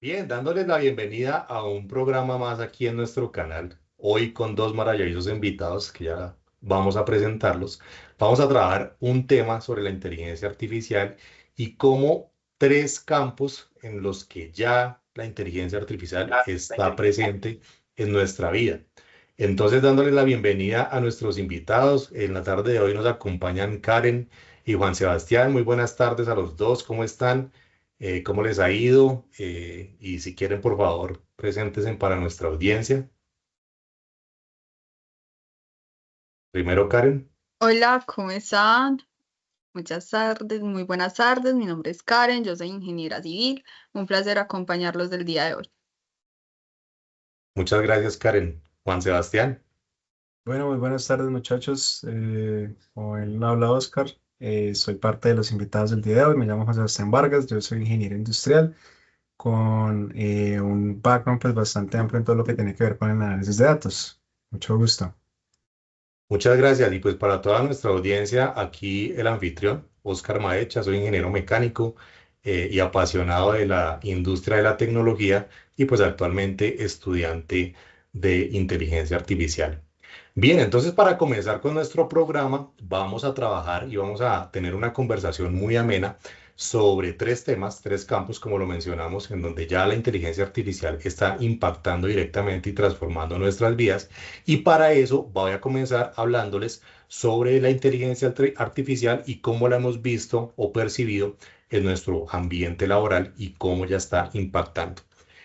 Bien, dándoles la bienvenida a un programa más aquí en nuestro canal. Hoy con dos maravillosos invitados que ya vamos a presentarlos. Vamos a trabajar un tema sobre la inteligencia artificial y cómo tres campos en los que ya la inteligencia artificial está presente en nuestra vida. Entonces, dándoles la bienvenida a nuestros invitados. En la tarde de hoy nos acompañan Karen y Juan Sebastián. Muy buenas tardes a los dos. ¿Cómo están? ¿Cómo les ha ido? Y si quieren, por favor, preséntense para nuestra audiencia. Primero, Karen. Hola, ¿cómo están? Muchas tardes, muy buenas tardes. Mi nombre es Karen, yo soy ingeniera civil. Un placer acompañarlos del día de hoy. Muchas gracias, Karen. Juan Sebastián. Bueno, muy buenas tardes muchachos. Como él habla Oscar, soy parte de los invitados del día de hoy. Me llamo José Sebastián Vargas, yo soy ingeniero industrial con un background pues, bastante amplio en todo lo que tiene que ver con el análisis de datos. Mucho gusto. Muchas gracias. Y pues para toda nuestra audiencia, aquí el anfitrión, Oscar Maecha, soy ingeniero mecánico y apasionado de la industria de la tecnología y pues actualmente estudiante de inteligencia artificial. Bien, entonces para comenzar con nuestro programa, vamos a trabajar y vamos a tener una conversación muy amena sobre tres temas, tres campos, como lo mencionamos, en donde ya la inteligencia artificial está impactando directamente y transformando nuestras vidas. Y para eso voy a comenzar hablándoles sobre la inteligencia artificial y cómo la hemos visto o percibido en nuestro ambiente laboral y cómo ya está impactando.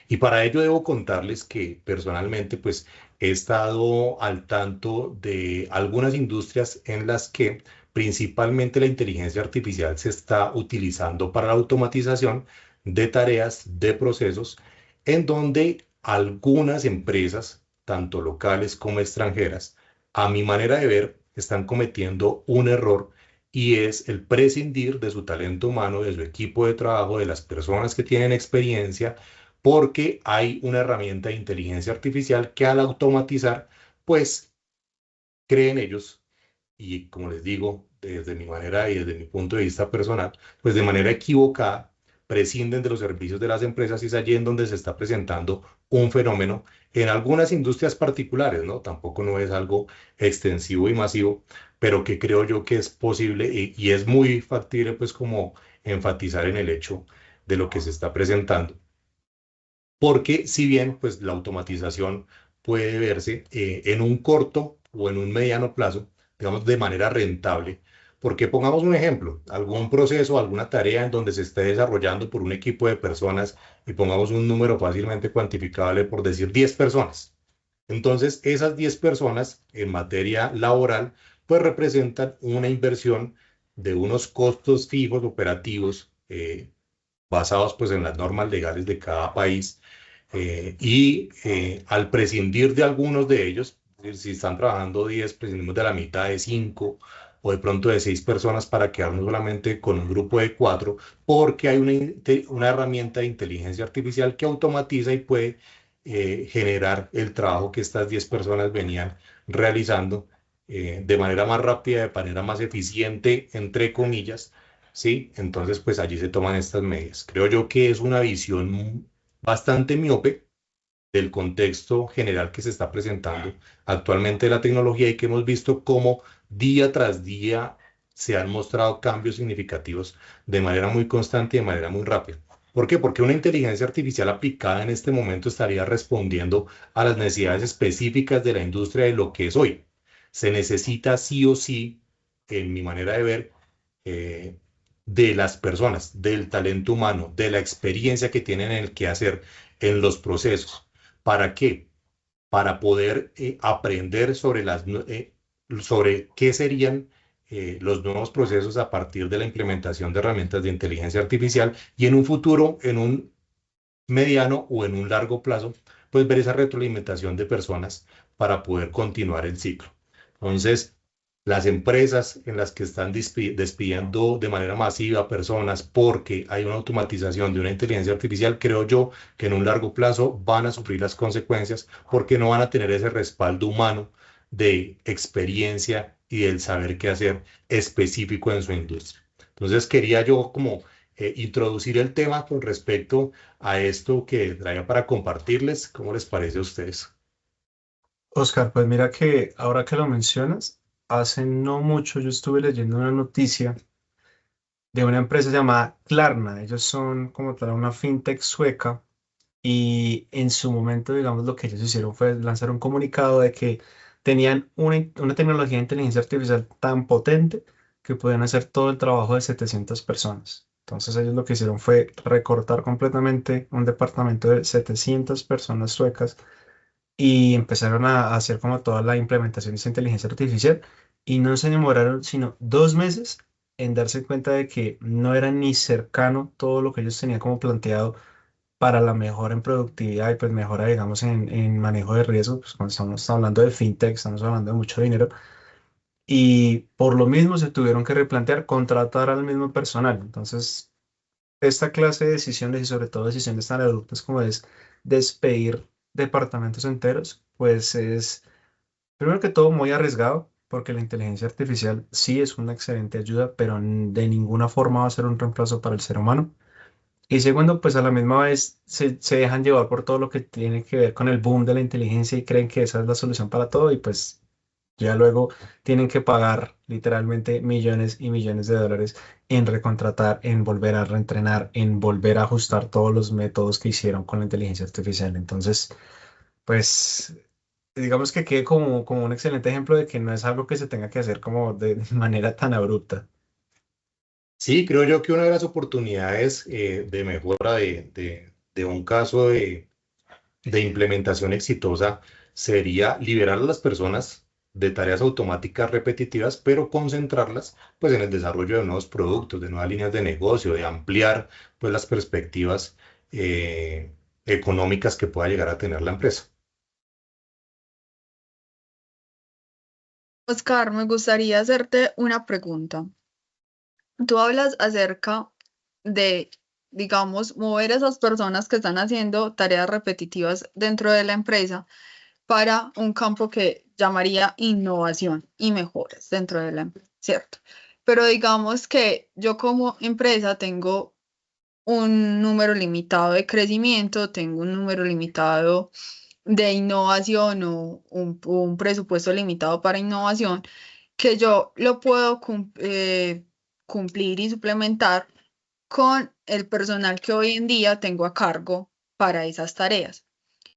Y para ello debo contarles que personalmente, pues, he estado al tanto de algunas industrias en las que principalmente la inteligencia artificial se está utilizando para la automatización de tareas, de procesos, en donde algunas empresas, tanto locales como extranjeras, a mi manera de ver, están cometiendo un error y es el prescindir de su talento humano, de su equipo de trabajo, de las personas que tienen experiencia porque hay una herramienta de inteligencia artificial que al automatizar, pues creen ellos, y como les digo, desde mi manera y desde mi punto de vista personal, pues de manera equivocada, prescinden de los servicios de las empresas y es allí en donde se está presentando un fenómeno en algunas industrias particulares, ¿no? Tampoco no es algo extensivo y masivo, pero que creo yo que es posible y es muy factible, pues como enfatizar en el hecho de lo que se está presentando porque si bien pues la automatización puede verse en un corto o en un mediano plazo, digamos de manera rentable, porque pongamos un ejemplo, algún proceso, alguna tarea en donde se esté desarrollando por un equipo de personas y pongamos un número fácilmente cuantificable por decir 10 personas. Entonces, esas 10 personas en materia laboral pues representan una inversión de unos costos fijos operativos basados pues en las normas legales de cada país al prescindir de algunos de ellos, si están trabajando 10 prescindimos de la mitad de 5 o de pronto de 6 personas para quedarnos solamente con un grupo de 4 porque hay una herramienta de inteligencia artificial que automatiza y puede generar el trabajo que estas 10 personas venían realizando de manera más rápida, de manera más eficiente, entre comillas, ¿sí? Entonces, pues allí se toman estas medidas. Creo yo que es una visión bastante miope del contexto general que se está presentando actualmente de la tecnología y que hemos visto cómo día tras día se han mostrado cambios significativos de manera muy constante y de manera muy rápida. ¿Por qué? Porque una inteligencia artificial aplicada en este momento estaría respondiendo a las necesidades específicas de la industria de lo que es hoy. Se necesita sí o sí, en mi manera de ver, eh, de las personas, del talento humano, de la experiencia que tienen en el quehacer, en los procesos. ¿Para qué? Para poder aprender sobre, sobre qué serían los nuevos procesos a partir de la implementación de herramientas de inteligencia artificial y en un futuro, en un mediano o en un largo plazo, pues ver esa retroalimentación de personas para poder continuar el ciclo. Entonces, las empresas en las que están despidiendo de manera masiva personas porque hay una automatización de una inteligencia artificial, creo yo que en un largo plazo van a sufrir las consecuencias porque no van a tener ese respaldo humano de experiencia y del saber qué hacer específico en su industria. Entonces, quería yo como introducir el tema con respecto a esto que traía para compartirles. ¿Cómo les parece a ustedes? Oscar, pues mira que ahora que lo mencionas, hace no mucho yo estuve leyendo una noticia de una empresa llamada Klarna. Ellos son como tal una fintech sueca y en su momento, digamos, lo que ellos hicieron fue lanzar un comunicado de que tenían una tecnología de inteligencia artificial tan potente que podían hacer todo el trabajo de 700 personas. Entonces ellos lo que hicieron fue recortar completamente un departamento de 700 personas suecas y empezaron a hacer como toda la implementación de esa inteligencia artificial y no se demoraron sino 2 meses en darse cuenta de que no era ni cercano todo lo que ellos tenían como planteado para la mejora en productividad y pues mejora, digamos, en manejo de riesgo, pues cuando estamos hablando de fintech, estamos hablando de mucho dinero y por lo mismo se tuvieron que replantear contratar al mismo personal. Entonces, esta clase de decisiones y sobre todo decisiones tan abruptas como es despedir departamentos enteros, pues es primero que todo muy arriesgado porque la inteligencia artificial sí es una excelente ayuda, pero de ninguna forma va a ser un reemplazo para el ser humano. Y segundo, pues a la misma vez se dejan llevar por todo lo que tiene que ver con el boom de la inteligencia y creen que esa es la solución para todo y pues ya luego tienen que pagar literalmente millones y millones de dólares en recontratar, en volver a reentrenar, en volver a ajustar todos los métodos que hicieron con la inteligencia artificial. Entonces, pues digamos que quede como un excelente ejemplo de que no es algo que se tenga que hacer como de manera tan abrupta. Sí, creo yo que una de las oportunidades de mejora de un caso de implementación exitosa sería liberar a las personas de tareas automáticas repetitivas, pero concentrarlas pues en el desarrollo de nuevos productos, de nuevas líneas de negocio, de ampliar pues las perspectivas económicas que pueda llegar a tener la empresa. Oscar, me gustaría hacerte una pregunta. Tú hablas acerca de, digamos, mover a esas personas que están haciendo tareas repetitivas dentro de la empresa para un campo que llamaría innovación y mejoras dentro de la empresa, ¿cierto? Pero digamos que yo como empresa tengo un número limitado de crecimiento, tengo un número limitado de innovación o un presupuesto limitado para innovación que yo lo puedo cumplir y suplementar con el personal que hoy en día tengo a cargo para esas tareas.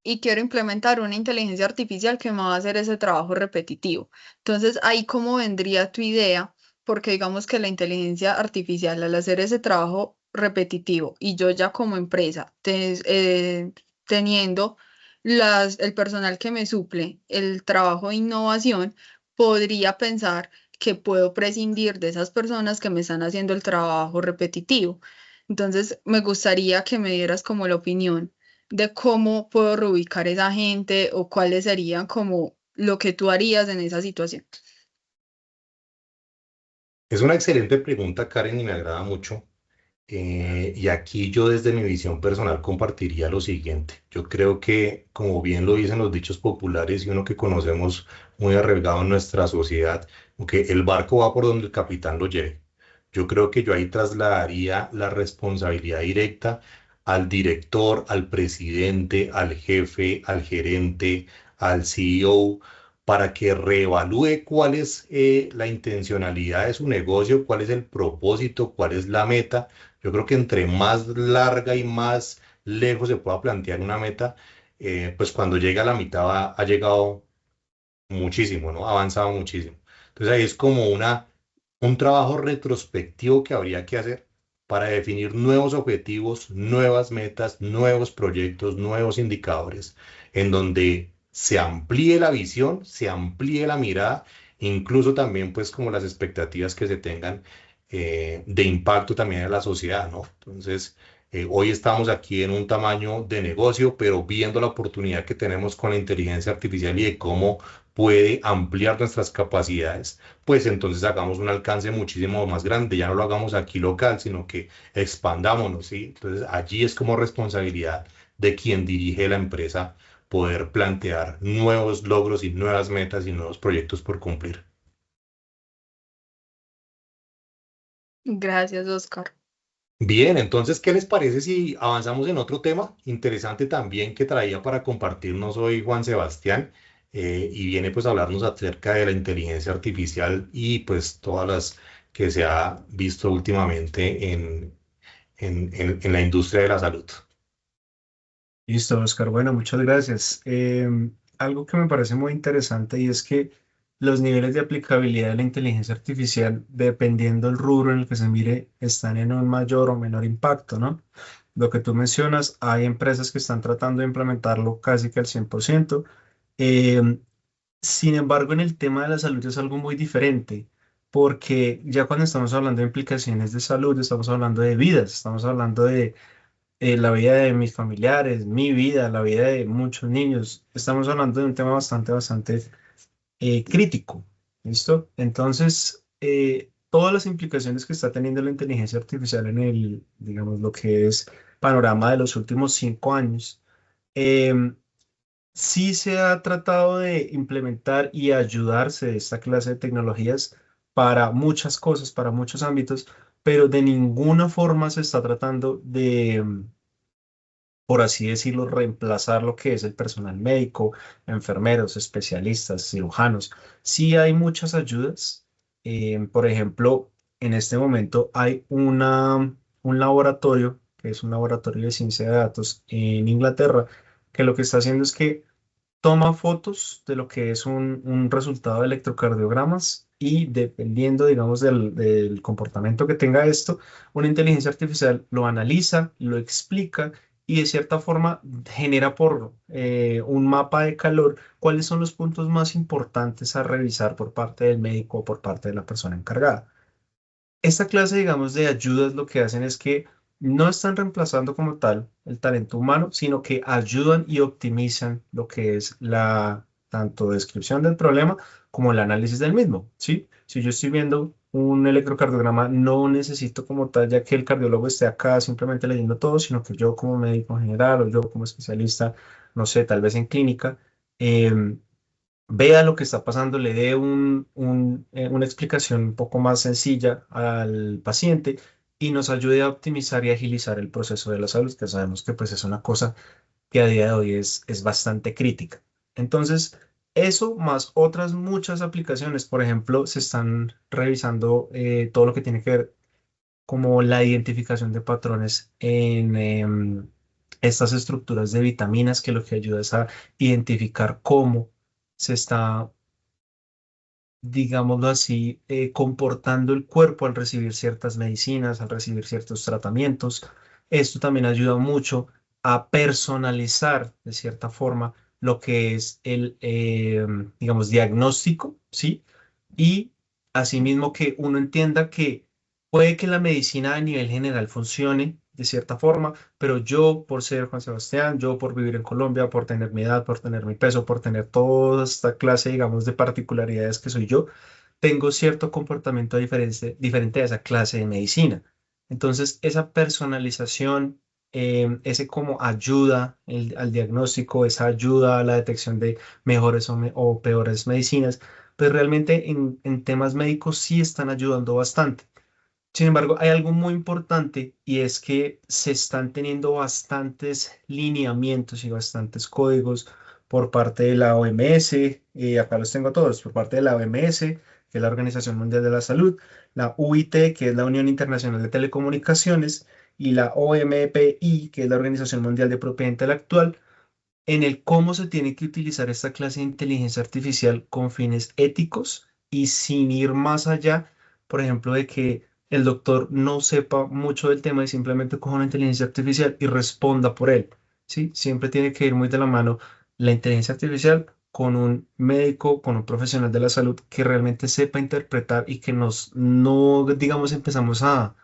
Y quiero implementar una inteligencia artificial que me va a hacer ese trabajo repetitivo. Entonces, ahí cómo vendría tu idea, porque digamos que la inteligencia artificial al hacer ese trabajo repetitivo y yo ya como empresa teniendo el personal que me suple el trabajo de innovación, podría pensar que puedo prescindir de esas personas que me están haciendo el trabajo repetitivo. Entonces, me gustaría que me dieras como la opinión de cómo puedo reubicar esa gente o cuáles serían como lo que tú harías en esa situación. Es una excelente pregunta, Karen, y me agrada mucho. Y aquí yo desde mi visión personal compartiría lo siguiente. Yo creo que, como bien lo dicen los dichos populares y uno que conocemos muy arraigado en nuestra sociedad, que el barco va por donde el capitán lo lleve. Yo creo que yo ahí trasladaría la responsabilidad directa al director, al presidente, al jefe, al gerente, al CEO, para que reevalúe cuál es la intencionalidad de su negocio, cuál es el propósito, cuál es la meta. Yo creo que entre más larga y más lejos se pueda plantear una meta, pues cuando llega a la mitad ha llegado muchísimo, ¿no? Ha avanzado muchísimo. Entonces ahí es como un trabajo retrospectivo que habría que hacer para definir nuevos objetivos, nuevas metas, nuevos proyectos, nuevos indicadores, en donde se amplíe la visión, se amplíe la mirada, incluso también pues como las expectativas que se tengan de impacto también en la sociedad, ¿no? Entonces, hoy estamos aquí en un tamaño de negocio, pero viendo la oportunidad que tenemos con la inteligencia artificial y de cómo puede ampliar nuestras capacidades, pues entonces hagamos un alcance muchísimo más grande, ya no lo hagamos aquí local, sino que expandámonos, ¿sí? Entonces allí es como responsabilidad de quien dirige la empresa poder plantear nuevos logros y nuevas metas y nuevos proyectos por cumplir. Gracias, Oscar. Bien, entonces, ¿qué les parece si avanzamos en otro tema interesante también que traía para compartirnos hoy Juan Sebastián? Y viene pues a hablarnos acerca de la inteligencia artificial y pues todas las que se ha visto últimamente en la industria de la salud. Listo, Oscar. Bueno, muchas gracias. Algo que me parece muy interesante y es que los niveles de aplicabilidad de la inteligencia artificial, dependiendo del rubro en el que se mire, están en un mayor o menor impacto, ¿no? Lo que tú mencionas, hay empresas que están tratando de implementarlo casi que al 100%. Em, Sin embargo, en el tema de la salud es algo muy diferente, porque ya cuando estamos hablando de implicaciones de salud, estamos hablando de vidas, estamos hablando de la vida de mis familiares, mi vida, la vida de muchos niños. Estamos hablando de un tema bastante crítico. ¿Listo? Entonces, todas las implicaciones que está teniendo la inteligencia artificial en el, digamos, lo que es panorama de los últimos 5 años, em, sí se ha tratado de implementar y ayudarse de esta clase de tecnologías para muchas cosas, para muchos ámbitos, pero de ninguna forma se está tratando de por así decirlo, reemplazar lo que es el personal médico, enfermeros, especialistas, cirujanos. Sí hay muchas ayudas. Por ejemplo, en este momento hay un laboratorio, que es un laboratorio de ciencia de datos en Inglaterra, que lo que está haciendo es que toma fotos de lo que es un resultado de electrocardiogramas y dependiendo, digamos, del comportamiento que tenga esto, una inteligencia artificial lo analiza, lo explica y de cierta forma genera por un mapa de calor cuáles son los puntos más importantes a revisar por parte del médico o por parte de la persona encargada. Esta clase, digamos, de ayudas lo que hacen es que no están reemplazando como tal el talento humano, sino que ayudan y optimizan lo que es la tanto descripción del problema como el análisis del mismo, ¿sí? Si yo estoy viendo un electrocardiograma, no necesito como tal ya que el cardiólogo esté acá simplemente leyendo todo, sino que yo como médico en general o yo como especialista, no sé, tal vez en clínica, em, vea lo que está pasando, le dé una explicación un poco más sencilla al paciente y nos ayude a optimizar y agilizar el proceso de la salud, que sabemos que pues es una cosa que a día de hoy es bastante crítica. Entonces, eso más otras muchas aplicaciones, por ejemplo, se están revisando todo lo que tiene que ver como la identificación de patrones en estas estructuras de vitaminas, que lo que ayuda es a identificar cómo se está, digámoslo así, comportando el cuerpo al recibir ciertas medicinas, al recibir ciertos tratamientos. Esto también ayuda mucho a personalizar de cierta forma lo que es el, digamos, diagnóstico, ¿sí? Y asimismo que uno entienda que puede que la medicina a nivel general funcione de cierta forma, pero yo por ser Juan Sebastián, yo por vivir en Colombia, por tener mi edad, por tener mi peso, por tener toda esta clase, digamos, de particularidades que soy yo, tengo cierto comportamiento diferente a esa clase de medicina. Entonces, esa personalización, ese como ayuda al diagnóstico, esa ayuda a la detección de mejores o peores medicinas, pues realmente en temas médicos sí están ayudando bastante. Sin embargo, hay algo muy importante y es que se están teniendo bastantes lineamientos y bastantes códigos por parte de la OMS, acá los tengo todos, por parte de la OMS, que es la Organización Mundial de la Salud, la UIT, que es la Unión Internacional de Telecomunicaciones, y la OMPI, que es la Organización Mundial de Propiedad Intelectual, en el cómo se tiene que utilizar esta clase de inteligencia artificial con fines éticos y sin ir más allá, por ejemplo, de que el doctor no sepa mucho del tema y simplemente coja una inteligencia artificial y responda por él, ¿sí? Siempre tiene que ir muy de la mano la inteligencia artificial con un médico, con un profesional de la salud que realmente sepa interpretar y que nos, no, digamos, empezamos a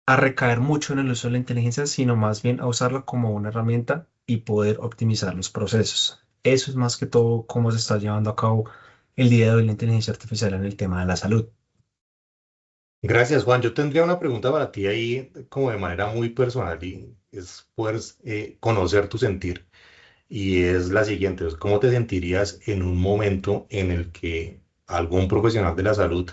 recaer mucho en el uso de la inteligencia, sino más bien a usarla como una herramienta y poder optimizar los procesos. Eso es más que todo cómo se está llevando a cabo el día de hoy la inteligencia artificial en el tema de la salud. Gracias, Juan. Yo tendría una pregunta para ti ahí como de manera muy personal y es poder conocer tu sentir. Y es la siguiente, pues, ¿cómo te sentirías en un momento en el que algún profesional de la salud,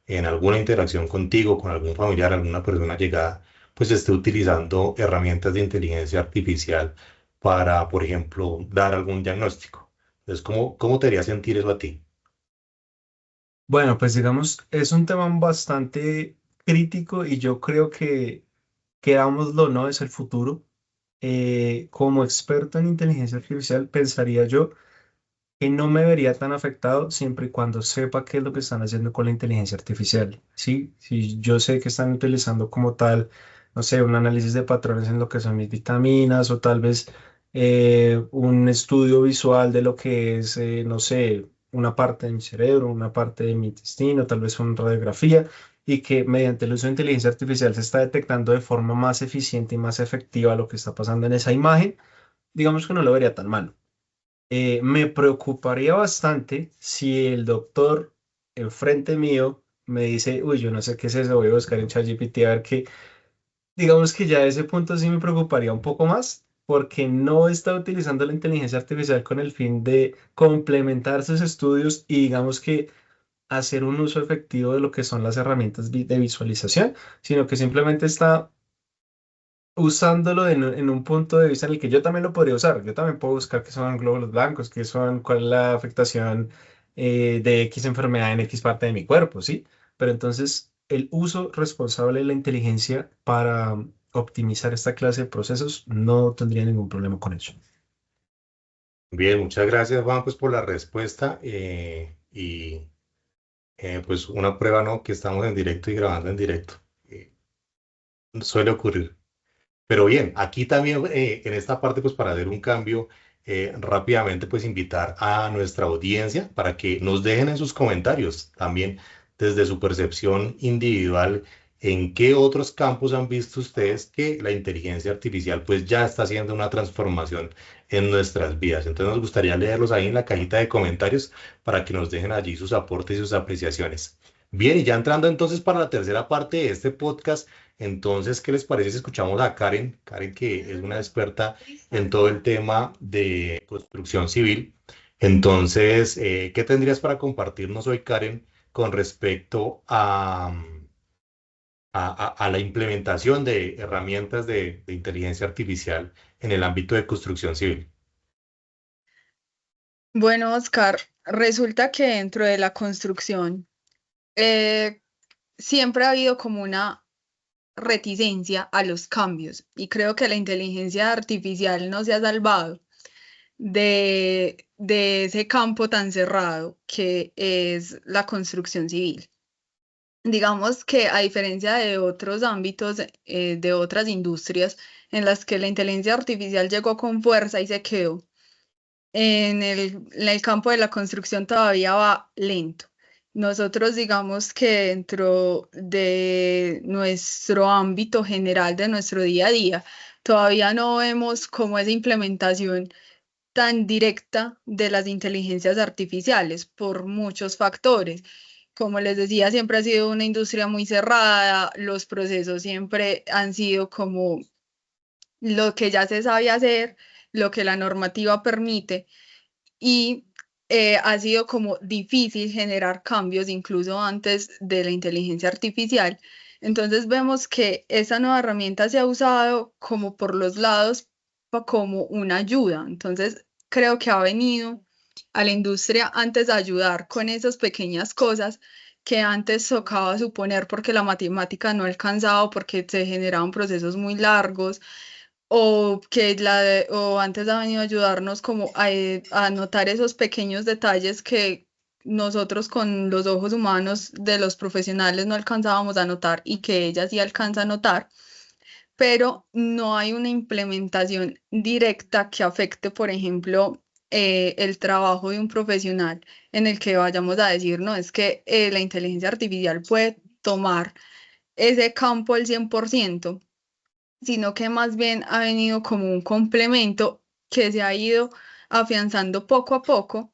en alguna interacción contigo, con algún familiar, alguna persona llegada, pues esté utilizando herramientas de inteligencia artificial para, por ejemplo, dar algún diagnóstico. Entonces, ¿cómo te haría sentir eso a ti? Bueno, pues digamos, es un tema bastante crítico y yo creo que, querámoslo o no, es el futuro. Como experto en inteligencia artificial, pensaría yo que no me vería tan afectado siempre y cuando sepa qué es lo que están haciendo con la inteligencia artificial. Sí, si yo sé que están utilizando como tal, no sé, un análisis de patrones en lo que son mis vitaminas o tal vez un estudio visual de lo que es, no sé, una parte de mi cerebro, una parte de mi intestino, tal vez una radiografía, y que mediante el uso de inteligencia artificial se está detectando de forma más eficiente y más efectiva lo que está pasando en esa imagen, digamos que no lo vería tan mal. Me preocuparía bastante si el doctor enfrente mío me dice, uy, yo no sé qué es eso, voy a buscar en ChatGPT a ver qué. Digamos que ya a ese punto sí me preocuparía un poco más, porque no está utilizando la inteligencia artificial con el fin de complementar sus estudios y digamos que hacer un uso efectivo de lo que son las herramientas de visualización, sino que simplemente está usándolo en un punto de vista en el que yo también lo podría usar. Yo también puedo buscar qué son glóbulos blancos, qué son, cuál es la afectación de X enfermedad en X parte de mi cuerpo, ¿sí? Pero entonces el uso responsable de la inteligencia para optimizar esta clase de procesos no tendría ningún problema con eso. Bien, muchas gracias, Juan, pues por la respuesta pues una prueba, ¿no? Que estamos en directo y grabando en directo. Eh, Suele ocurrir. Pero bien, aquí también en esta parte, pues para hacer un cambio, rápidamente, pues invitar a nuestra audiencia para que nos dejen en sus comentarios también desde su percepción individual en qué otros campos han visto ustedes que la inteligencia artificial pues ya está haciendo una transformación en nuestras vidas. Entonces nos gustaría leerlos ahí en la cajita de comentarios para que nos dejen allí sus aportes y sus apreciaciones. Bien, y ya entrando entonces para la tercera parte de este podcast. Entonces, ¿qué les parece si escuchamos a Karen? Karen, que es una experta en todo el tema de construcción civil. Entonces, ¿qué tendrías para compartirnos hoy, Karen, con respecto a la implementación de herramientas de inteligencia artificial en el ámbito de construcción civil? Bueno, Oscar, resulta que dentro de la construcción eh, siempre ha habido como una reticencia a los cambios y creo que la inteligencia artificial no se ha salvado de ese campo tan cerrado que es la construcción civil. Digamos que a diferencia de otros ámbitos, de otras industrias en las que la inteligencia artificial llegó con fuerza y se quedó, en el campo de la construcción todavía va lento. Nosotros digamos que dentro de nuestro ámbito general de nuestro día a día, todavía no vemos como esa implementación tan directa de las inteligencias artificiales por muchos factores. Como les decía, siempre ha sido una industria muy cerrada, los procesos siempre han sido como lo que ya se sabe hacer, lo que la normativa permite y ha sido como difícil generar cambios incluso antes de la inteligencia artificial. Entonces vemos que esa nueva herramienta se ha usado como por los lados como una ayuda. Entonces creo que ha venido a la industria antes a ayudar con esas pequeñas cosas que antes tocaba suponer porque la matemática no alcanzaba o porque se generaban procesos muy largos o que o antes ha venido a ayudarnos como a notar esos pequeños detalles que nosotros con los ojos humanos de los profesionales no alcanzábamos a notar y que ella sí alcanza a notar, pero no hay una implementación directa que afecte, por ejemplo, el trabajo de un profesional en el que vayamos a decir, no, es que la inteligencia artificial puede tomar ese campo al 100%, sino que más bien ha venido como un complemento que se ha ido afianzando poco a poco,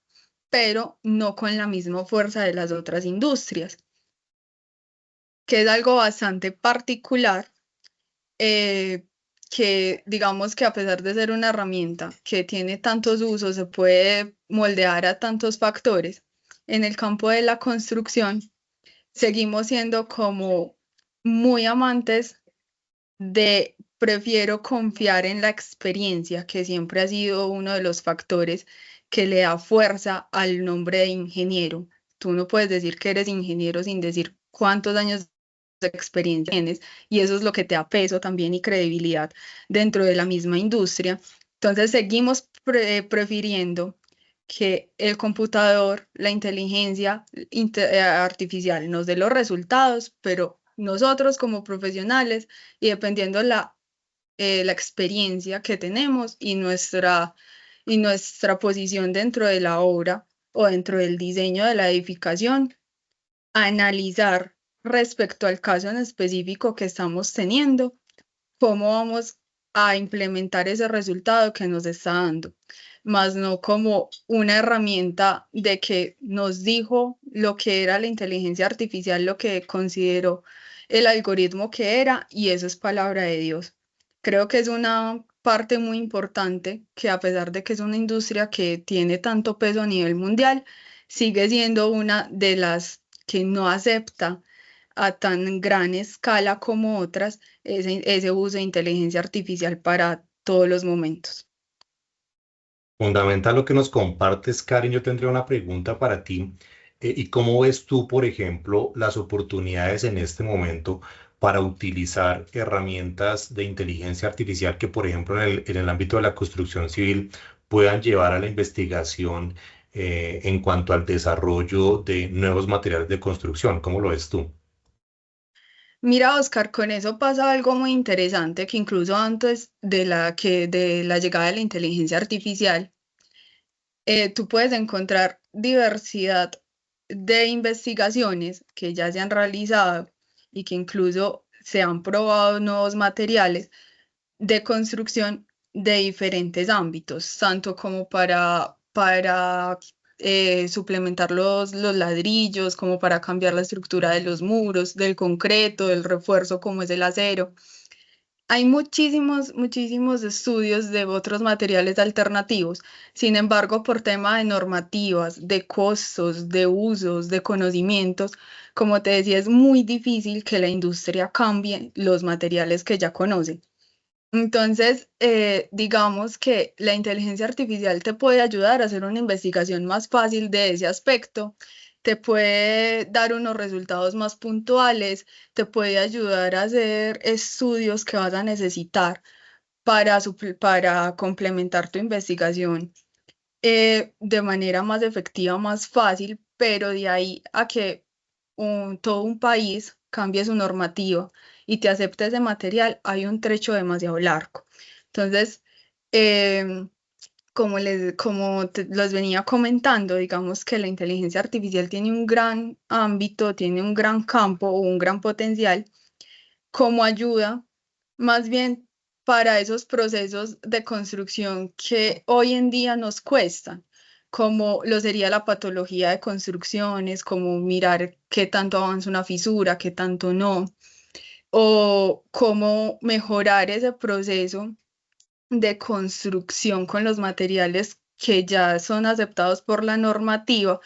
pero no con la misma fuerza de las otras industrias, que es algo bastante particular, que digamos que a pesar de ser una herramienta que tiene tantos usos, se puede moldear a tantos factores, en el campo de la construcción seguimos siendo como muy amantes de prefiero confiar en la experiencia, que siempre ha sido uno de los factores que le da fuerza al nombre de ingeniero. Tú no puedes decir que eres ingeniero sin decir cuántos años de experiencia tienes, y eso es lo que te da peso también y credibilidad dentro de la misma industria. Entonces seguimos prefiriendo que el computador, la inteligencia artificial nos dé los resultados, pero nosotros como profesionales y dependiendo la experiencia que tenemos y nuestra posición dentro de la obra o dentro del diseño de la edificación, analizar respecto al caso en específico que estamos teniendo, cómo vamos a implementar ese resultado que nos está dando, más no como una herramienta de que nos dijo lo que era la inteligencia artificial, lo que consideró el algoritmo que era, y eso es palabra de Dios. Creo que es una parte muy importante que, a pesar de que es una industria que tiene tanto peso a nivel mundial, sigue siendo una de las que no acepta a tan gran escala como otras ese uso de inteligencia artificial para todos los momentos. Fundamental lo que nos compartes, Karen. Yo tendría una pregunta para ti. ¿Y cómo ves tú, por ejemplo, las oportunidades en este momento para utilizar herramientas de inteligencia artificial que, por ejemplo, en el ámbito de la construcción civil puedan llevar a la investigación en cuanto al desarrollo de nuevos materiales de construcción? ¿Cómo lo ves tú? Mira, Oscar, con eso pasa algo muy interesante que incluso antes de la llegada de la inteligencia artificial, tú puedes encontrar diversidad de investigaciones que ya se han realizado y que incluso se han probado nuevos materiales de construcción de diferentes ámbitos, tanto como para suplementar los ladrillos, como para cambiar la estructura de los muros, del concreto, del refuerzo como es el acero. Hay muchísimos estudios de otros materiales alternativos. Sin embargo, por tema de normativas, de costos, de usos, de conocimientos, como te decía, es muy difícil que la industria cambie los materiales que ya conoce. Entonces, digamos que la inteligencia artificial te puede ayudar a hacer una investigación más fácil de ese aspecto, te puede dar unos resultados más puntuales, te puede ayudar a hacer estudios que vas a necesitar para complementar tu investigación de manera más efectiva, más fácil, pero de ahí a que todo un país cambie su normativa y te acepte ese material, hay un trecho demasiado largo. Entonces, em, como los venía comentando, digamos que la inteligencia artificial tiene un gran ámbito, tiene un gran campo o un gran potencial como ayuda, más bien para esos procesos de construcción que hoy en día nos cuestan, como lo sería la patología de construcciones, como mirar qué tanto avanza una fisura, qué tanto no, o cómo mejorar ese proceso de construcción con los materiales que ya son aceptados por la normativa,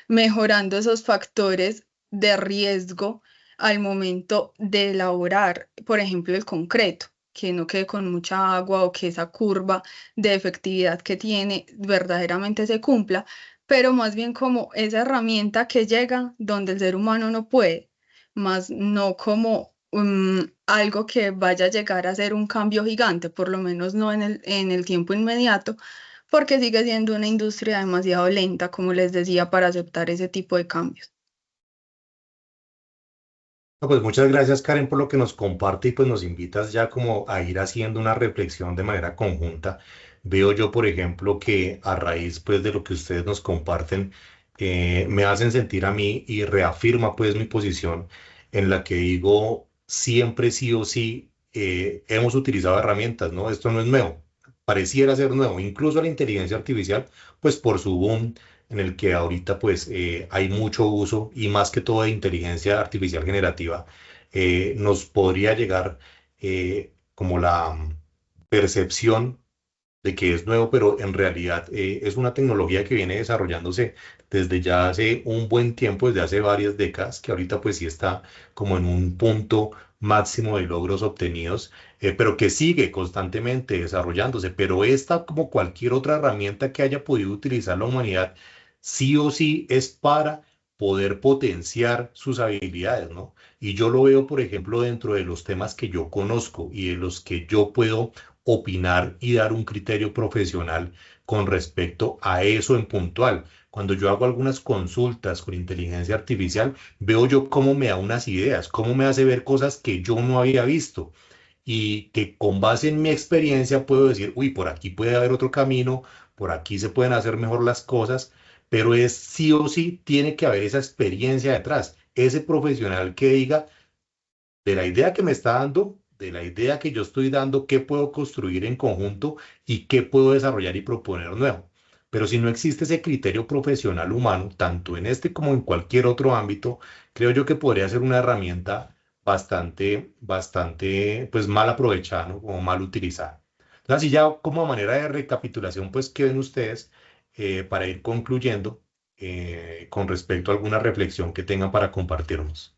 mejorando esos factores de riesgo al momento de elaborar, por ejemplo, el concreto, que no quede con mucha agua o que esa curva de efectividad que tiene verdaderamente se cumpla, pero más bien como esa herramienta que llega donde el ser humano no puede, más no como algo que vaya a llegar a ser un cambio gigante, por lo menos no en el tiempo inmediato, porque sigue siendo una industria demasiado lenta, como les decía, para aceptar ese tipo de cambios. No, pues muchas gracias, Karen, por lo que nos comparte y pues nos invitas ya como a ir haciendo una reflexión de manera conjunta. Veo yo, por ejemplo, que a raíz pues de lo que ustedes nos comparten, me hacen sentir a mí y reafirma pues mi posición en la que digo siempre sí o sí hemos utilizado herramientas, ¿no? Esto no es nuevo, pareciera ser nuevo, incluso la inteligencia artificial, pues por su boom en el que ahorita pues hay mucho uso y más que todo de inteligencia artificial generativa, nos podría llegar como la percepción de que es nuevo, pero en realidad es una tecnología que viene desarrollándose desde ya hace un buen tiempo, desde hace varias décadas, que ahorita pues sí está como en un punto máximo de logros obtenidos, pero que sigue constantemente desarrollándose. Pero esta, como cualquier otra herramienta que haya podido utilizar la humanidad, sí o sí es para poder potenciar sus habilidades, ¿no? Y yo lo veo, por ejemplo, dentro de los temas que yo conozco y de los que yo puedo opinar y dar un criterio profesional con respecto a eso en puntual. Cuando yo hago algunas consultas con inteligencia artificial, veo yo cómo me da unas ideas, cómo me hace ver cosas que yo no había visto y que con base en mi experiencia puedo decir, uy, por aquí puede haber otro camino, por aquí se pueden hacer mejor las cosas, pero es sí o sí tiene que haber esa experiencia detrás, ese profesional que diga de la idea que me está dando, de la idea que yo estoy dando, qué puedo construir en conjunto y qué puedo desarrollar y proponer nuevo. Pero si no existe ese criterio profesional humano, tanto en este como en cualquier otro ámbito, creo yo que podría ser una herramienta bastante, pues mal aprovechada, ¿no? O mal utilizada. Entonces, así ya como a manera de recapitulación, pues, ¿qué ven ustedes para ir concluyendo con respecto a alguna reflexión que tengan para compartirnos?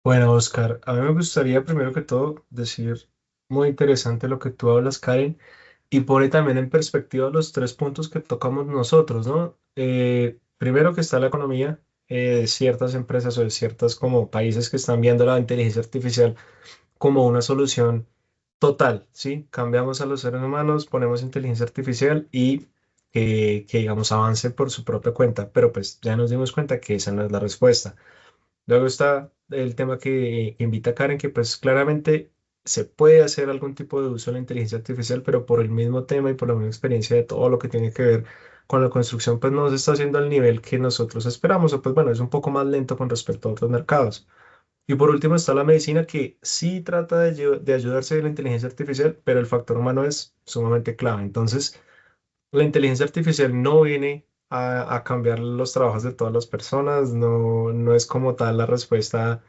Bueno, Oscar, a mí me gustaría primero que todo decir muy interesante lo que tú hablas, Karen, y pone también en perspectiva los tres puntos que tocamos nosotros, ¿no? Primero que está la economía de ciertas empresas o de ciertas como países que están viendo la inteligencia artificial como una solución total, ¿sí? Cambiamos a los seres humanos, ponemos inteligencia artificial y que digamos avance por su propia cuenta, pero pues ya nos dimos cuenta que esa no es la respuesta. Luego está el tema que invita Karen, que pues claramente se puede hacer algún tipo de uso de la inteligencia artificial, pero por el mismo tema y por la misma experiencia de todo lo que tiene que ver con la construcción, pues no se está haciendo al nivel que nosotros esperamos, o pues bueno, es un poco más lento con respecto a otros mercados. Y por último está la medicina que sí trata de ayudarse de la inteligencia artificial, pero el factor humano es sumamente clave. Entonces, la inteligencia artificial no viene a cambiar los trabajos de todas las personas, no es como tal la respuesta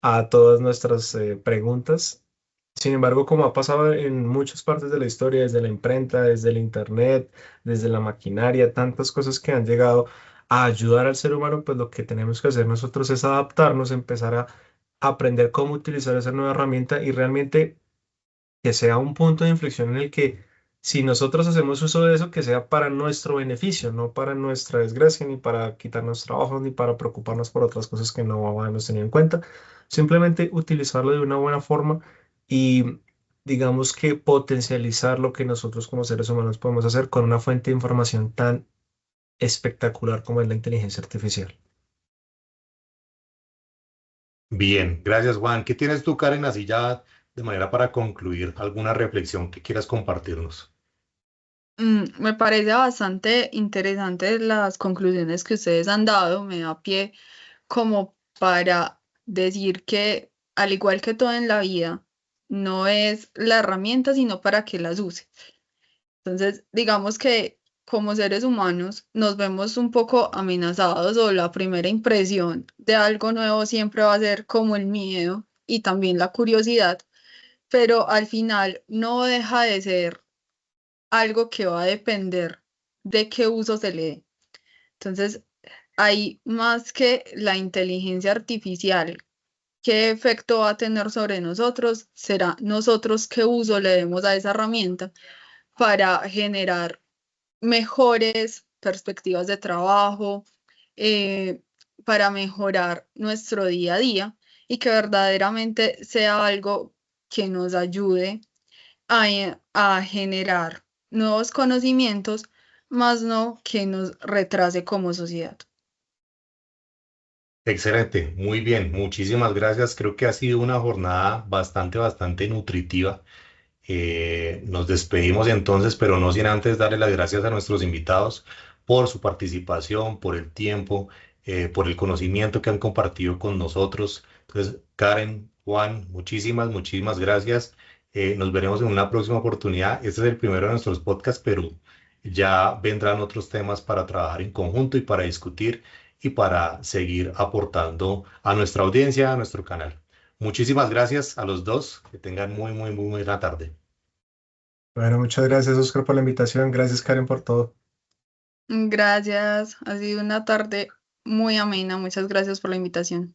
a todas nuestras preguntas. Sin embargo, como ha pasado en muchas partes de la historia, desde la imprenta, desde el internet, desde la maquinaria, tantas cosas que han llegado a ayudar al ser humano, pues lo que tenemos que hacer nosotros es adaptarnos, empezar a aprender cómo utilizar esa nueva herramienta y realmente que sea un punto de inflexión en el que si nosotros hacemos uso de eso, que sea para nuestro beneficio, no para nuestra desgracia, ni para quitarnos trabajo, ni para preocuparnos por otras cosas que no hemos tenido en cuenta. Simplemente utilizarlo de una buena forma y digamos que potencializar lo que nosotros como seres humanos podemos hacer con una fuente de información tan espectacular como es la inteligencia artificial. Bien, gracias Juan. ¿Qué tienes tú, Karen, así ya de manera para concluir alguna reflexión que quieras compartirnos? Me parece bastante interesante las conclusiones que ustedes han dado. Me da pie como para decir que, al igual que todo en la vida, no es la herramienta, sino para que las use. Entonces, digamos que como seres humanos nos vemos un poco amenazados o la primera impresión de algo nuevo siempre va a ser como el miedo y también la curiosidad, pero al final no deja de ser algo que va a depender de qué uso se le dé. Entonces, hay más que la inteligencia artificial, qué efecto va a tener sobre nosotros, será nosotros qué uso le demos a esa herramienta para generar mejores perspectivas de trabajo, eh, para mejorar nuestro día a día y que verdaderamente sea algo que nos ayude a generar nuevos conocimientos, más no que nos retrase como sociedad. Excelente, muy bien, muchísimas gracias. Creo que ha sido una jornada bastante nutritiva. Nos despedimos entonces, pero no sin antes darle las gracias a nuestros invitados por su participación, por el tiempo, por el conocimiento que han compartido con nosotros. Entonces, Karen, Juan, muchísimas gracias. Nos veremos en una próxima oportunidad. Este es el primero de nuestros podcasts, pero ya vendrán otros temas para trabajar en conjunto y para discutir y para seguir aportando a nuestra audiencia, a nuestro canal. Muchísimas gracias a los dos. Que tengan muy buena tarde. Bueno, muchas gracias, Oscar, por la invitación. Gracias, Karen, por todo. Gracias, ha sido una tarde muy amena. Muchas gracias por la invitación.